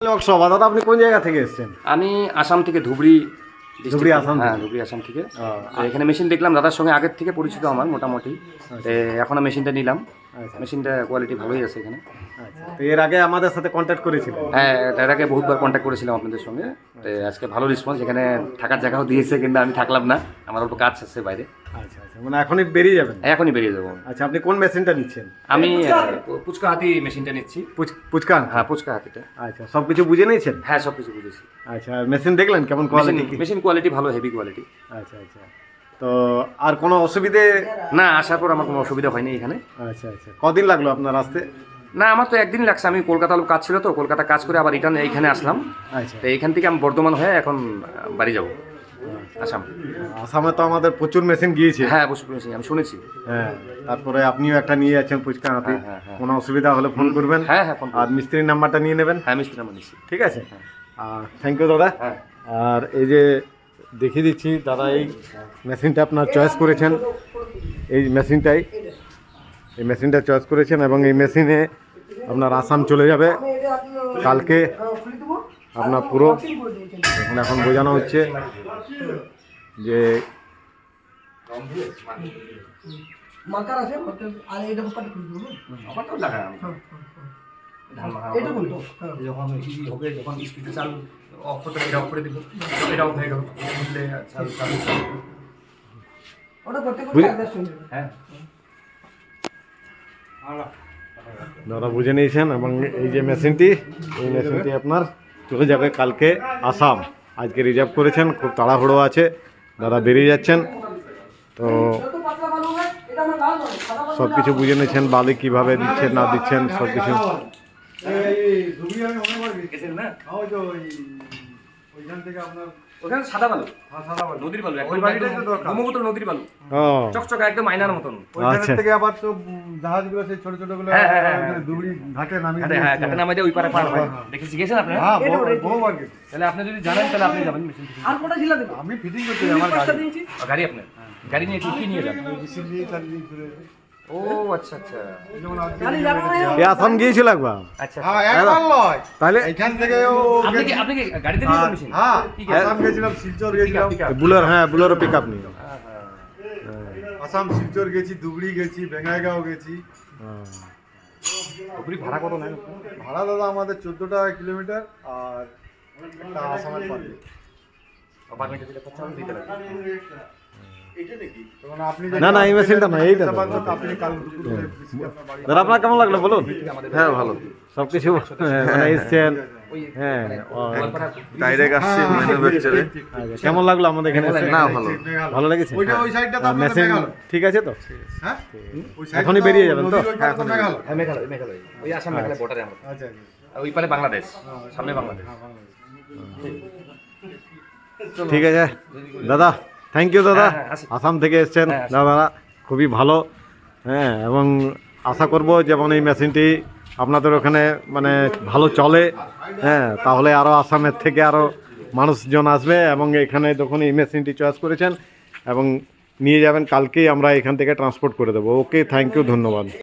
লোকসভা দাদা, আপনি কোন জায়গা থেকে এসেছেন? আমি আসাম থেকে ধুবড়ি ধুবড়ি আসাম হ্যাঁ থেকে? ধুবড়ি আসাম থেকে। তো এখানে মেশিন দেখলাম, দাদার সঙ্গে আগের থেকে পরিচিত আমার মোটামুটি। তো এখন মেশিনটা নিলাম। আচ্ছা মেশিনটা কোয়ালিটি ভালোই আছে এখানে। আচ্ছা, তো এর আগে আমাদের সাথে কন্ট্যাক্ট করেছিলেন? হ্যাঁ, এর আগে বহুতবার কন্ট্যাক্ট করেছিলাম আপনাদের সঙ্গে। তো আজকে ভালো রেসপন্স, এখানে থাকার জায়গাও দিয়েছে, কিন্তু আমি থাকলাম না, আমার অল্প কাজ আছে বাইরে। আচ্ছা আচ্ছা, মানে এখনই বেরিয়ে যাবেন? এখনই বেরিয়ে যাবো। আচ্ছা, আপনি কোন মেশিনটা নিচ্ছেন? আমি পুচকা হাতি মেশিনটা নিচ্ছি। পুচকা? হ্যাঁ, পুচকা হাতিটা। আচ্ছা, সব কিছু বুঝে নিয়েছেন? হ্যাঁ, সব কিছু বুঝেছি। আচ্ছা, মেশিন দেখলেন কেমন কোয়ালিটি? মেশিন কোয়ালিটি ভালো, হেভি কোয়ালিটি। আচ্ছা আচ্ছা, তো আর কোনো অসুবিধে? না, আসার পর আমার কোনো অসুবিধা হয়নি এখানে। আচ্ছা আচ্ছা, কদিন লাগলো আপনার আসতে? না, আমার তো একদিন লাগছে। আমি কলকাতার কাজ ছিল, তো কলকাতা কাজ করে আবার রিটার্ন এইখানে আসলাম। আচ্ছা, তো এইখান থেকে আমি বর্ধমান হয়ে এখন বাড়ি যাব আসাম। আসামে তো আমাদের প্রচুর মেশিন গিয়েছে। হ্যাঁ, অবশ্যই শুনেছি, আমি শুনেছি। হ্যাঁ, তারপরে আপনিও একটা নিয়ে যাচ্ছেন পুচকা হাতি। হ্যাঁ, হ্যাঁ। কোনো অসুবিধা হলে ফোন করবেন। হ্যাঁ হ্যাঁ, ফোন আর মিস্ত্রির নাম্বারটা নিয়ে নেবেন। হ্যাঁ, মিস্ত্রি নাম্বার নিচ্ছি। ঠিক আছে, থ্যাংক ইউ দাদা। হ্যাঁ। আর এই যে দেখিয়ে দিচ্ছি, দাদা এই মেশিনটা আপনার চয়েস করেছেন, এই মেশিনটা চয়েস করেছেন, এবং এই মেশিনে আপনার আসাম চলে যাবে কালকে। আপনার পুরো এখন বোঝানো হচ্ছে যে মার্কার আছে, আর এটা পাটি খুলে দেবো। আমারটাও লাগা আমি। এটা বলতো যখন হবে, যখন স্পিডে চাল অফ করতে এটা অফ করে দিব, এটা অফ হয়ে গেল, বুঝলে চাল চাল। ওটা করতে করতে অ্যাডজাস্ট হয়ে যাবে। হ্যাঁ, দাদা বুঝে নিয়েছেন, এবং এই যে মেশিনটি আপনার চলে যাবে কালকে আসাম। আজকে রিজার্ভ করেছেন, খুব তাড়াহুড়ো আছে, দাদা বেরিয়ে যাচ্ছেন। তো যত পাতলা বালু হয় এটা আমার লাল নয়, সাদা বালু। সব কিছু বুঝে নিয়েছেন, বালি কীভাবে দিচ্ছেন না দিচ্ছেন সব কিছু। গেছেন না? ওইখান থেকে আপনার ওখানে সাদা বালু, নদীর বালু, একদম ব্রহ্মপুত্র নদীর বালু, চকচকা একদম আয়নার মতন। আচ্ছা, থেকে আবার তো জাহাজগুলো সেই ছোট ছোট গুলো হ্যাঁ, হ্যাঁ, হ্যাঁ। দুবড়ি ঘাটে নামিয়ে হ্যাঁ হ্যাঁ, ঘাটে নামাই দিয়ে ওই পারে পার হয়। দেখেছি, গেছেন আপনারা? হ্যাঁ, বহুবার গেছি। তাহলে আপনি যদি জানেন তাহলে আপনি যাবেন মেশিন থেকে। আর কোটা ঝিলা দেবো আমি ফিটিং করতে আমার পাঁচটা গাড়ি দিয়েছি। গাড়ি আপনার? গাড়ি নিয়ে কি নিয়ে যান? মেশিন দিয়ে চালিয়ে ঘুরে ও আচ্ছা আচ্ছা যেমন আজকে গাড়ি যাবো না এ আসাম গিয়েছিল একবার? আচ্ছা। হ্যাঁ, একবার নয়, তাহলে এখান থেকে ও আপনি কি গাড়িতে নিয়ে যান মেশিন? হ্যাঁ, কি গাড়ি? আসাম গেছিলাম, শিলচর গেছিলাম, বুলের, হ্যাঁ বুলেরও পিক আপ নিয়ে। আসাম শিলচর গেছি, ধুবড়ি গেছি, বেঙ্গাইগাঁও গেছি। ধুবড়ি ভাড়া কত নেন? ভাড়া দাদা আমাদের 14 টাকা কিলোমিটার, আর একটা আসামের পার্টি। অ্যাপার্টমেন্টে দিলে 50 দিতে লাগে। তখন আপনি না, না, এই মেশিনটা না, এইটা তো। আপনি কাল দুপুরে আপনার বাড়ি দাদা আপনার কেমন লাগলো বলুন? হ্যাঁ ভালো, সব কিছু মানে এসছেন, হ্যাঁ ডাইরেক্ট আসছি ম্যানুফ্যাকচারে। আচ্ছা, কেমন লাগলো আমাদের এখানে এসে? না ভালো, ভালো লেগেছে? ওইটা ওই সাইডটা তো আপনাদের মেশিন মেঘালয়। ঠিক আছে তো? হ্যাঁ, ওই সাইডটা এখনই তো বেরিয়ে যাবেন তো? নদীর ওই পারে তো মেঘালয়। হ্যাঁ, মেঘালয়। ওই আসাম মেঘালয় বর্ডারে আমরা। আচ্ছা, আর ওই পারে বাংলাদেশ, সামনে বাংলাদেশ। ঠিক আছে দাদা, থ্যাংক ইউ দাদা। হ্যাঁ, আসি। আসাম থেকে এসছেন হ্যাঁ, আসি। দাদা, খুবই ভালো। হ্যাঁ, এবং আশা করব যেমন এই মেশিনটি আপনাদের ওখানে মানে ভালো চলে। হ্যাঁ, তাহলে আরও আসামের থেকে আরও মানুষজন আসবে, এবং এখানে যখন এই মেশিনটি চয়েস করেছেন এবং নিয়ে যাবেন কালকেই আমরা এখান থেকে ট্রান্সপোর্ট করে দেবো। ওকে, থ্যাংক ইউ, ধন্যবাদ।